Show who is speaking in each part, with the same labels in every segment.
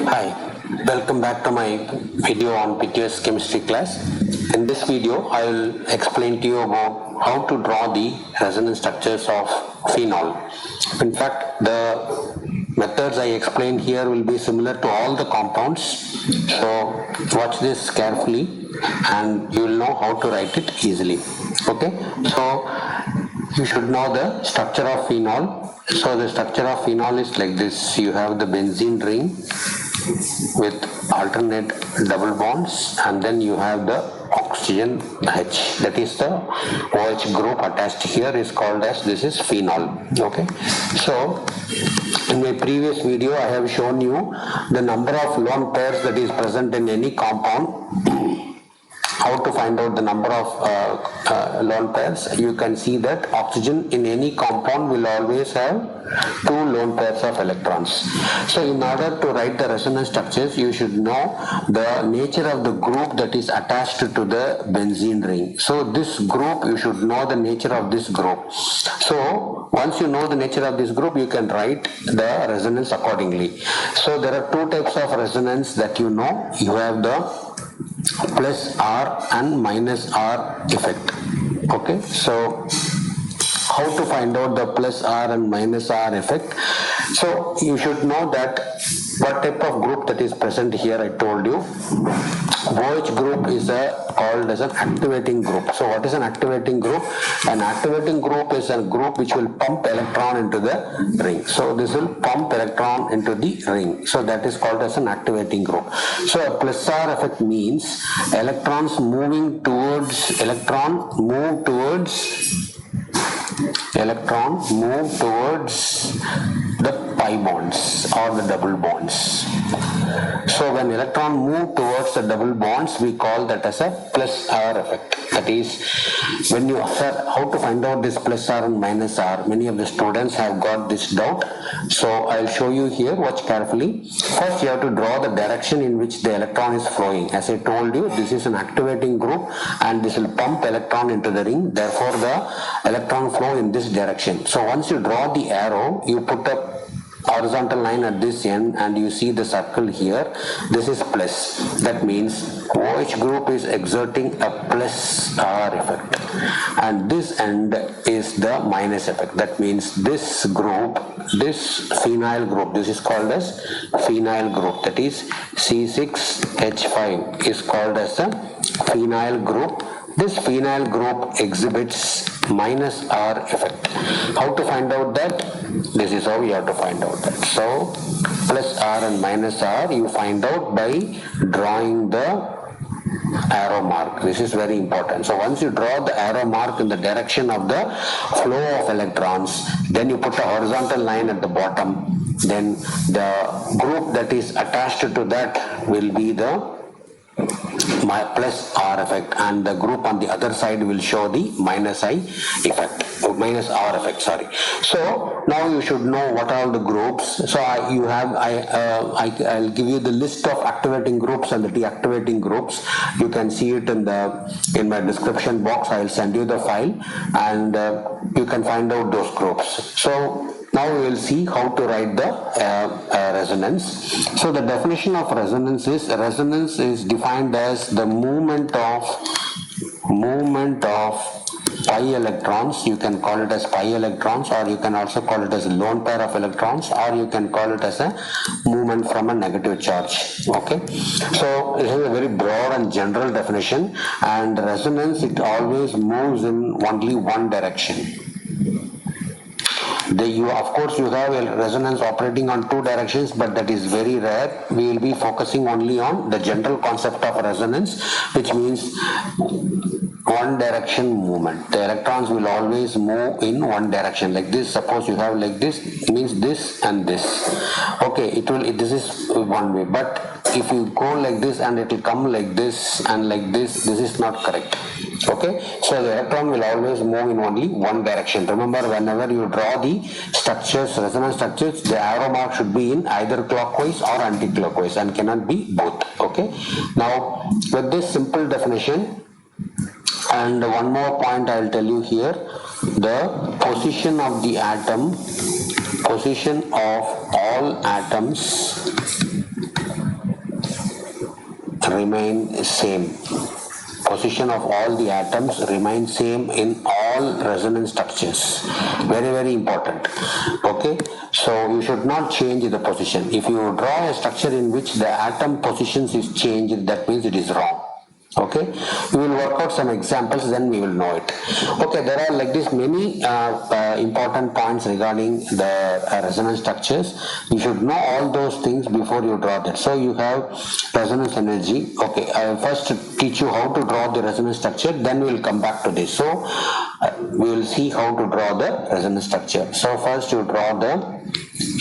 Speaker 1: Hi, welcome back to my video on PTS chemistry class. In this video, I will explain to you about how to draw the resonance structures of phenol. In fact, the methods I explained here will be similar to all the compounds. So watch this carefully and you will know how to write it easily. Okay, so you should know the structure of phenol. So the structure of phenol is like this. You have the benzene ring with alternate double bonds, and then you have the oxygen H, that is the OH group attached here is called as, this is phenol. Okay, so in my previous video I have shown you the number of lone pairs that is present in any compound. How to find out the number of lone pairs? You can see that oxygen in any compound will always have 2 lone pairs of electrons. So in order to write the resonance structures, you should know the nature of the group that is attached to the benzene ring. So this group, you should know the nature of this group. So once you know the nature of this group, you can write the resonance accordingly. So there are 2 types of resonance that you know. You have the plus R and minus R effect. Okay, so how to find out the plus R and minus R effect? So you should know that what type of group that is present here. I told you OH group is called as an activating group. So what is an activating group? An activating group is a group which will pump electron into the ring. So this will pump electron into the ring. So that is called as an activating group. So a plus R effect means electrons move towards the pi bonds or the double bonds. So when electron move towards the double bonds, we call that as a plus R effect. That is, when you observe how to find out this plus R and minus R, many of the students have got this doubt. So I'll show you here, watch carefully. First you have to draw the direction in which the electron is flowing. As I told you, this is an activating group and this will pump electron into the ring. Therefore the electron flow in this direction. So once you draw the arrow, you put a horizontal line at this end and you see the circle here. This is plus. That means OH group is exerting a plus R effect and this end is the minus effect. That means this group, this phenyl group, this is called as phenyl group, that is C6H5 is called as a phenyl group. This phenyl group exhibits minus R effect. How to find out that? This is how you have to find out that. So plus R and minus R you find out by drawing the arrow mark. This is very important. So once you draw the arrow mark in the direction of the flow of electrons, then you put a horizontal line at the bottom. Then the group that is attached to that will be the plus R effect, and the group on the other side will show the minus R effect. So now you should know what are the groups. So I'll give you the list of activating groups and the deactivating groups. You can see it in my description box. I'll send you the file and you can find out those groups. So now we will see how to write the resonance. So the definition of resonance is defined as the movement of pi electrons. You can call it as pi electrons, or you can also call it as a lone pair of electrons, or you can call it as a movement from a negative charge. Okay, so this is a very broad and general definition, and resonance, it always moves in only one direction. Of course you have a resonance operating on 2 directions, but that is very rare. We will be focusing only on the general concept of resonance, which means one direction movement. The electrons will always move in one direction. Like this, suppose you have like this, it means this and this. Okay, this is one way, but if you go like this and it will come like this and like this is not correct. Okay, so the electron will always move in only one direction. Remember, whenever you draw the structures, resonance structures, the arrow mark should be in either clockwise or anti-clockwise and cannot be both. Okay, now with this simple definition, and one more point I will tell you here, the position of the atom, position of all atoms remain same. Position of all the atoms remain same in all resonance structures. Very, very important. Okay, so you should not change the position. If you draw a structure in which the atom positions is changed, that means it is wrong. Okay, we will work out some examples, then we will know it. Okay, there are like this many important points regarding the resonance structures. You should know all those things before you draw that. So you have resonance energy. Okay, I will first teach you how to draw the resonance structure, then we will come back to this. So we will see how to draw the resonance structure. So first you draw the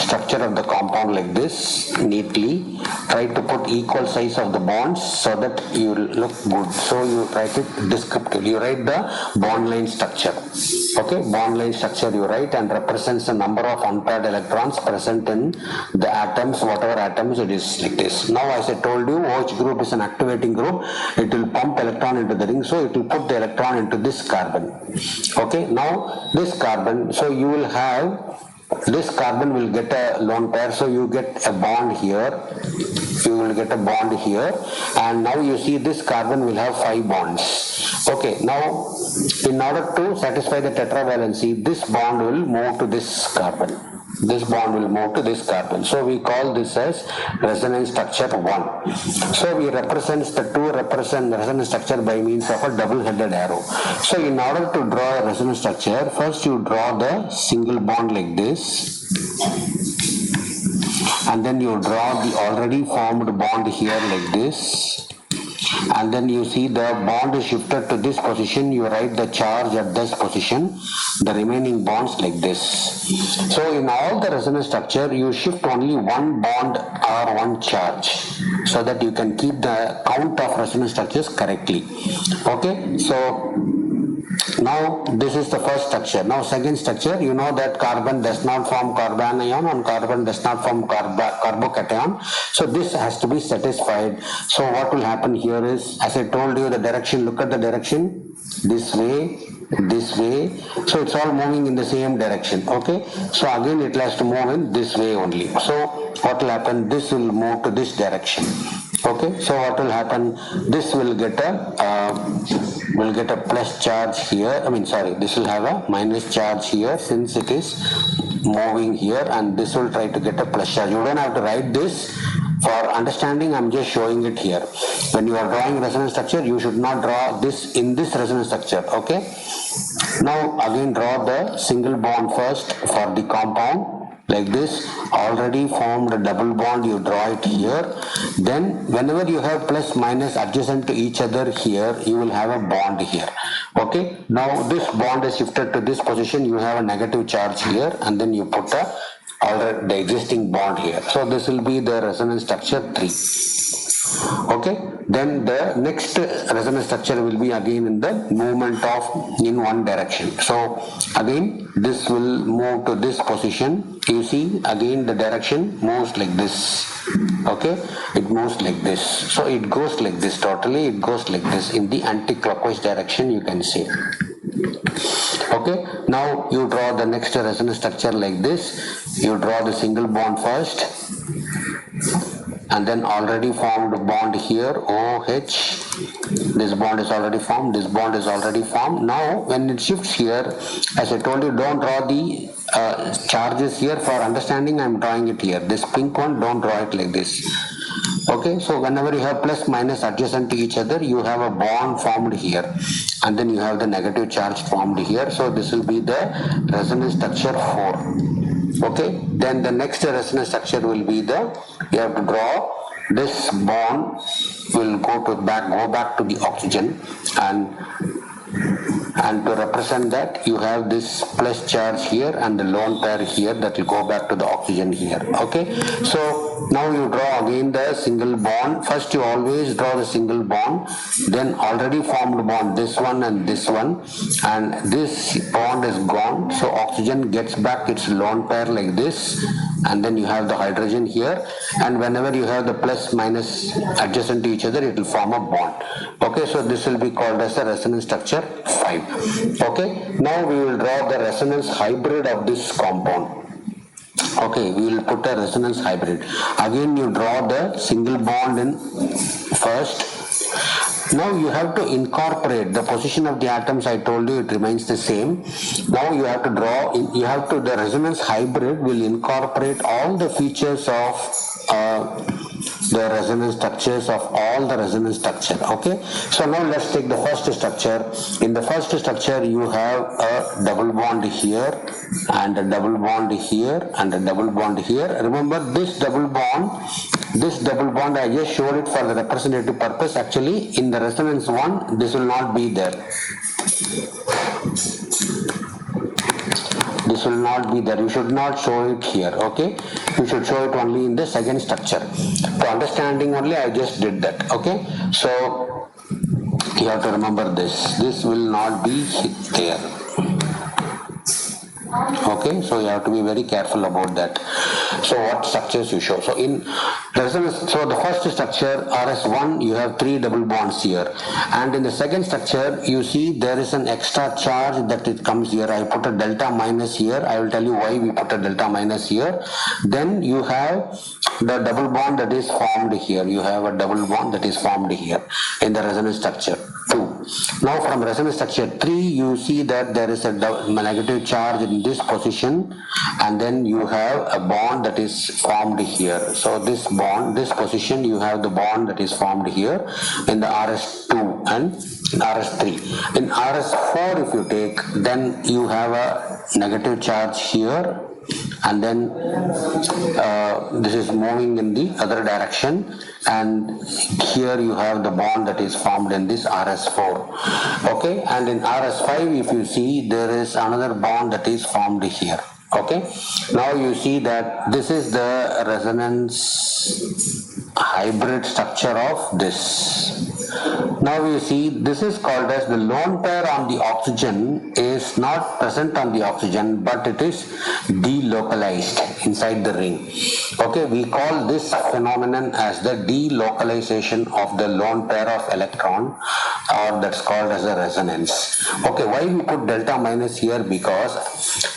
Speaker 1: structure of the compound like this neatly. Try to put equal size of the bonds so that you look good. So you write it descriptively. You write the bond line structure. Okay, bond line structure you write and represents the number of unpaired electrons present in the atoms, whatever atoms it is like this. Now as I told you, OH group is an activating group. It will pump electron into the ring, so it will put the electron into this carbon. Okay, now this carbon, so you will have this carbon will get a lone pair, so you get a bond here, you will get a bond here, and now you see this carbon will have 5 bonds. Okay, now in order to satisfy the tetravalency, this bond will move to this carbon. This bond will move to this carbon. So we call this as resonance structure 1. So we represent the two resonance structure by means of a double-headed arrow. So in order to draw a resonance structure, first you draw the single bond like this, and then you draw the already formed bond here like this, and then you see the bond is shifted to this position. You write the charge at this position, the remaining bonds like this. So in all the resonance structure, you shift only one bond or one charge so that you can keep the count of resonance structures correctly. Okay, so now this is the first structure. Now second structure, you know that carbon does not form carbanion and carbon does not form carbocation. So this has to be satisfied. So what will happen here is, as I told you, the direction, look at the direction, this way, this way. So it's all moving in the same direction. Okay, so again it has to move in this way only. So what will happen, this will move to this direction. Okay, so what will happen, this will get a plus charge here, this will have a minus charge here since it is moving here, and this will try to get a plus charge. You don't have to write this. For understanding, I'm just showing it here. When you are drawing resonance structure, you should not draw this in this resonance structure. Okay, now again draw the single bond first for the compound. Like this, already formed a double bond, you draw it here. Then whenever you have plus minus adjacent to each other here, you will have a bond here. Okay, now this bond is shifted to this position, you have a negative charge here, and then you put the existing bond here. So this will be the resonance structure 3. Okay, then the next resonance structure will be again in the movement of in one direction. So again this will move to this position. You see again the direction moves like this. Okay, it moves like this. So it goes like this totally, it goes like this in the anti-clockwise direction, you can see. Okay, now you draw the next resonance structure like this. You draw the single bond first, and then already formed bond here, OH. This bond is already formed, this bond is already formed. Now when it shifts here, as I told you, don't draw the charges here. For understanding, I'm drawing it here. This pink one, don't draw it like this. Okay, so whenever you have plus minus adjacent to each other, you have a bond formed here, and then you have the negative charge formed here. So this will be the resonance structure 4. Okay, then the next resonance structure will be you have to draw this bond will go back to the oxygen, and to represent that you have this plus charge here and the lone pair here that will go back to the oxygen here. Okay, so now you draw again the single bond. First you always draw the single bond, then already formed bond, this one and this one, and this bond is gone, so oxygen gets back its lone pair like this, and then you have the hydrogen here, and whenever you have the plus minus adjacent to each other, it will form a bond. Okay, so this will be called as a resonance structure 5. Okay, now we will draw the resonance hybrid of this compound. Okay, we will put a resonance hybrid. Again, you draw the single bond in first. Now you have to incorporate the position of the atoms. I told you it remains the same. Now you have to draw, the resonance hybrid will incorporate all the features of the resonance structures of all the resonance structure. Okay, so now let's take the first structure. In the first structure, you have a double bond here and a double bond here and a double bond here. Remember this double bond I just showed it for the representative purpose. Actually in the resonance one this will not be there. This will not be there. You should not show it here. Okay, you should show it only in the second structure. For understanding only I just did that. Okay, so you have to remember this will not be there. Okay, so you have to be very careful about that. So what structures you show? So in resonance, so the first structure RS1 you have 3 double bonds here, and in the second structure you see there is an extra charge that it comes here. I put a delta minus here. I will tell you why we put a delta minus here. Then you have the double bond that is formed here. You have a double bond that is formed here in the resonance structure 2. Now from resonance structure 3 you see that there is a negative charge in this position, and then you have a bond that is formed here. So this bond, this position, you have the bond that is formed here in the RS2 and RS3. In RS4 if you take, then you have a negative charge here, and then this is moving in the other direction, and here you have the bond that is formed in this RS4. Okay, and in RS5 if you see there is another bond that is formed here. Okay, now you see that this is the resonance hybrid structure of this. Now you see this is called as the lone pair on the oxygen is not present on the oxygen, but it is delocalized inside the ring. Okay, we call this phenomenon as the delocalization of the lone pair of electron, or that's called as a resonance. Okay, why we put delta minus here? Because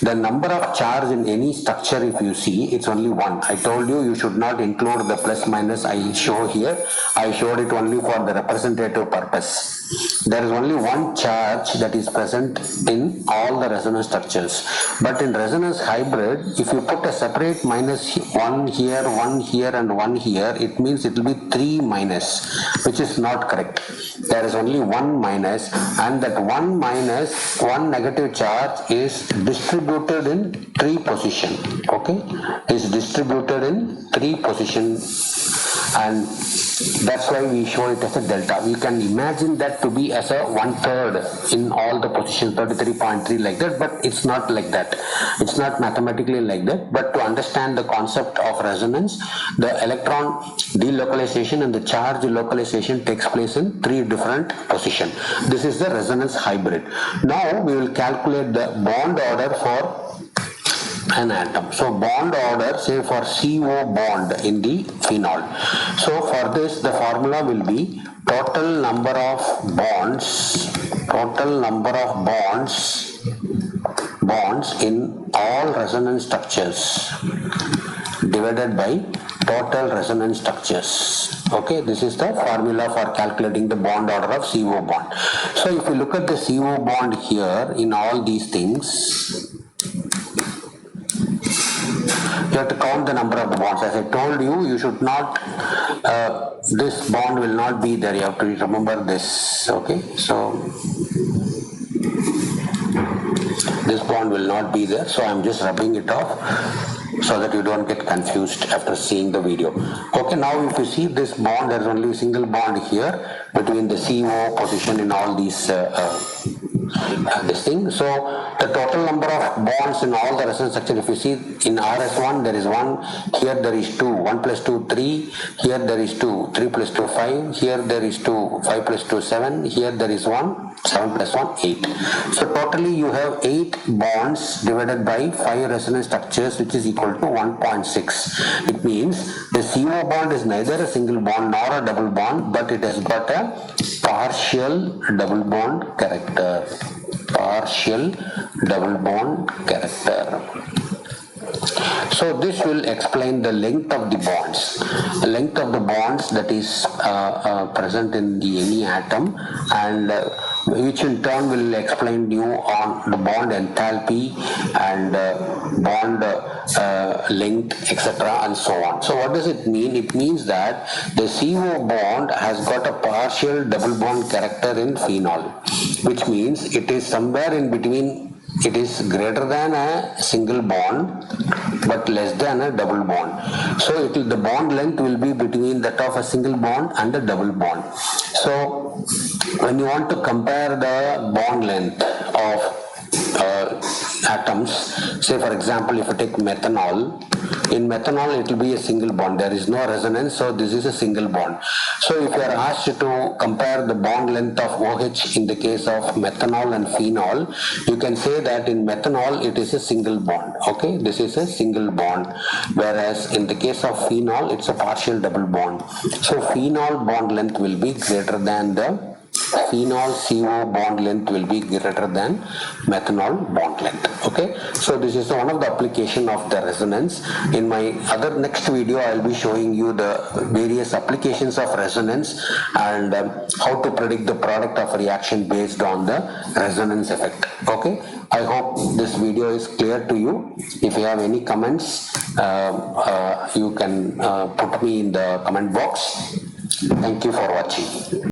Speaker 1: the number of charge in any structure, if you see, it's only 1. I told you you should not include the plus minus I show here. I showed it only for the representative purpose. There is only 1 charge that is present in all the resonance structures. But in resonance hybrid, if you put a separate minus 1 here, 1 here and 1 here, it means it will be 3 minus, which is not correct. There is only 1 minus, and that 1 minus, 1 negative charge is distributed in 3 position. Okay, is distributed in 3 positions, and that's why we show it as a delta. We can imagine that to be as a 1/3 in all the positions, 33.3 like that, but it's not like that. It's not mathematically like that. But to understand the concept of resonance, the electron delocalization and the charge localization takes place in 3 different positions. This is the resonance hybrid. Now we will calculate the bond order for an atom. So bond order, say for CO bond in the phenol. So for this the formula will be total number of bonds in all resonance structures divided by total resonance structures. Okay, this is the formula for calculating the bond order of CO bond. So if you look at the CO bond here in all these things, you have to count the number of the bonds. As I told you, you should not, this bond will not be there. You have to remember this. Okay, so this bond will not be there. So I'm just rubbing it off so that you don't get confused after seeing the video. Okay, now if you see this bond, there is only a single bond here between the CO position in all these this thing. So the total number of bonds in all the resonance structure, if you see in RS1 there is 1, here there is 2, 1 plus 2 3, here there is 2, 3 plus 2 5, here there is 2, 5 plus 2 7, here there is 1, 7 plus 1 8. So totally you have 8 bonds divided by 5 resonance structures, which is equal to 1.6. It means the CO bond is neither a single bond nor a double bond, but it has got a partial double bond character. Partial double bond character. So this will explain the length of the bonds. The length of the bonds that is present in any atom, and which in turn will explain you on the bond enthalpy and bond length, etc. and so on. So what does it mean? It means that the CO bond has got a partial double bond character in phenol, which means it is somewhere in between. It is greater than a single bond but less than a double bond. So the bond length will be between that of a single bond and a double bond. So when you want to compare the bond length of atoms, say for example if you take methanol, in methanol it will be a single bond, there is no resonance, so this is a single bond. So if you are asked to compare the bond length of OH in the case of methanol and phenol, you can say that in methanol it is a single bond, okay, this is a single bond, whereas in the case of phenol it's a partial double bond. So phenol bond length will be greater than the phenol CO bond length will be greater than methanol bond length. Okay, so this is one of the application of the resonance. In my other next video I will be showing you the various applications of resonance and how to predict the product of reaction based on the resonance effect. Okay, I hope this video is clear to you. If you have any comments, you can put me in the comment box. Thank you for watching.